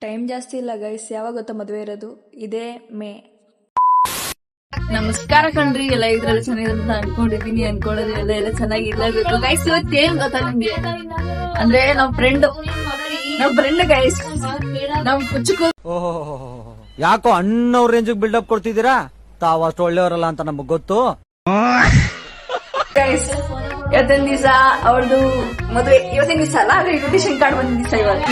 Time ಜಾಸ್ತಿ ಇಲ್ಲ guys. ಯಾವಾಗ ಗೊತ್ತಾ ಮದುವೆ ಇರೋದು? ಇದೇ ಮೇ. ನಮಸ್ಕಾರ ಕಣ್ರಿ. ಎಲ್ಲ ಇದ್ರಲ್ಲಿ ಚೆನ್ನಾಗಿರುತ್ತೆ ಅನ್ಕೊಂಡಿದೀನಿ. ಅನ್ಕೊಳ್ಳೋದು ಎಲ್ಲ ಚೆನ್ನಾಗಿರ್ಲೇಬೇಕು ಗೈಸ್. ಇವತ್ತು ಏನ್ ಗೊತ್ತಾ ನಿಮ್ಗೆ, ಅಂದ್ರೆ ನಮ್ ಫ್ರೆಂಡ್ ಗೈಸ್, ನಮ್ ಕುಚ್ಚು ಯಾಕೋ ಅಣ್ಣವ್ರ ರೇಂಜ್ ಬಿಲ್ಡಪ್ ಕೊಡ್ತಿದ್ದೀರಾ? ತಾವ್ ಅಷ್ಟು ಒಳ್ಳೆಯವರಲ್ಲ ಅಂತ ನಮಗ್ ಗೊತ್ತು ಗೈಸ್. ಇವತ್ತಿನ ದಿವಸ ಅವಳದು ಮದುವೆ. ಇವತ್ತಿನ ದಿವಸ ಅಲ್ಲ, ಆದ್ರೆ ಇನ್ವಿಟೇಷನ್ ಕಾರ್ಡ್ ಬಂದಿದ್ದ ದಿವಸ ಇವತ್ತು.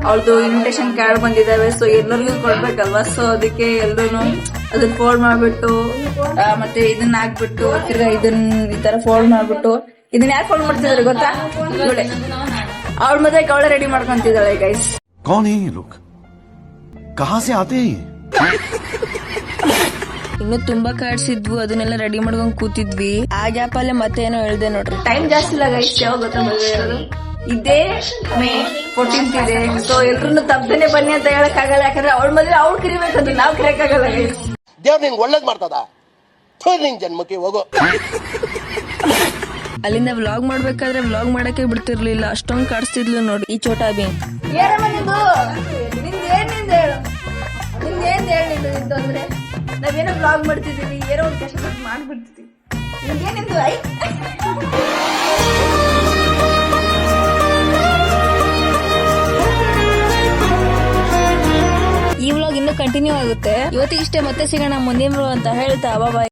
ಅವಳದು ಇನ್ವಿಟೇಷನ್ ಕಾರ್ಡ್ ಬಂದಿದ್ದಾವೆ. ಸೊ ಎಲ್ಲರಿಗೂ ಕೊಡ್ಬೇಕಲ್ವಾ. ಸೊ ಅದಕ್ಕೆ ಎಲ್ರು ಅದನ್ನ ಫೋಲ್ಡ್ ಮಾಡ್ಬಿಟ್ಟು ಮತ್ತೆ ಇದನ್ನ ಹಾಕ್ಬಿಟ್ಟು ತಿರ್ಗಾ ಇದನ್ನ ಈ ತರ ಫೋಲ್ಡ್ ಮಾಡ್ಬಿಟ್ಟು ಇದನ್ನ ಯಾರು ಫೋಲ್ಡ್ ಮಾಡ್ತಿದಾರೆ ಗೊತ್ತಾ? ಇವಳೆ ಅವಳ ಮದುವೆಗೆ ಅವಳೆ ರೆಡಿ ಮಾಡ್ಕೊಂತಿದ್ದಾಳೆ ಗೈಸ್. कौन है ये लोग? कहाँ से आते हैं? ಇನ್ನು ತುಂಬಾ ಕಾರ್ಡ್ಸ್ ಇದ್ವು, ಅದನ್ನೆಲ್ಲ ರೆಡಿ ಮಾಡ್ಕೊಂಡ್ ಕೂತಿದ್ವಿ. ಆ ಗ್ಯಾಪ್ ಅಲ್ಲೇ ಮತ್ತೆ ಏನೋ ಹೇಳ್ದೆ ನೋಡ್ರಿ. ಟೈಮ್ ಜಾಸ್ತಿ ಇಲ್ಲ ಗೈಸ್. ಯಾವಾಗ ಗೊತ್ತಾ ಮದುವೆ ಇರೋದು? ಇದೇ ಮೇ 14th ಇದೆ. ಸೊ ಎಲ್ರು ತಪ್ಪದೇನೆ ಬನ್ನಿ ಅಂತ ಹೇಳಕ್ ಆಗಲ್ಲ. ಯಾಕಂದ್ರೆ ಅವಳ ಮದುವೆ ಅವ್ಳು ಕರಿಬೇಕದು, ನಾವ್ ಕರಿಯಕ್ಕಾಗಲ್ಲ ಗೈಸ್. ದೇವ್ರ ನಿಂಗೆ ಒಳ್ಳೇದ್ ಮಾಡ್ತದ, ನಿನ್ ಜನ್ಮಕ್ಕೆ ಹೋಗೋ. ಅಲ್ಲಿಂದ ವ್ಲಾಗ್ ಮಾಡ್ಬೇಕಾದ್ರೆ ವ್ಲಾಗ್ ಮಾಡಕ್ಕೆ ಬಿಡ್ತಿರ್ಲಿಲ್ಲ, ಅಷ್ಟೊಂದು ಕಾಡಿಸ್ತಿದ್ಲು ನೋಡಿ ಈ ಚೋಟಾ ಭೀಮ್. ಏನಮ್ಮ ನಿಂದು? ನಿಂದ ಹೇಳು, ನಿಂದು ಅಂದ್ರೆ ನಾವೇನೋ ವ್ಲಾಗ್ ಮಾಡ್ತಿದೀವಿ, ಏನೋ ಒಂದು ಕಷ್ಟಪಟ್ಟು ಮಾಡ್ಬಿಡ್ತಿದೀವಿ. ನಿಂಗೇನಿಂದು? ಈ ವ್ಲಾಗ್ ಇನ್ನೂ ಕಂಟಿನ್ಯೂ ಆಗುತ್ತೆ. ಇವತ್ತಿಗೆ ಇಷ್ಟೇ, ಮತ್ತೆ ಸಿಗೋಣ ಮುಂದಿನ ವ್ಲಾಗ್ ಅಂತ ಹೇಳ್ತಾ ಬಾಯ್.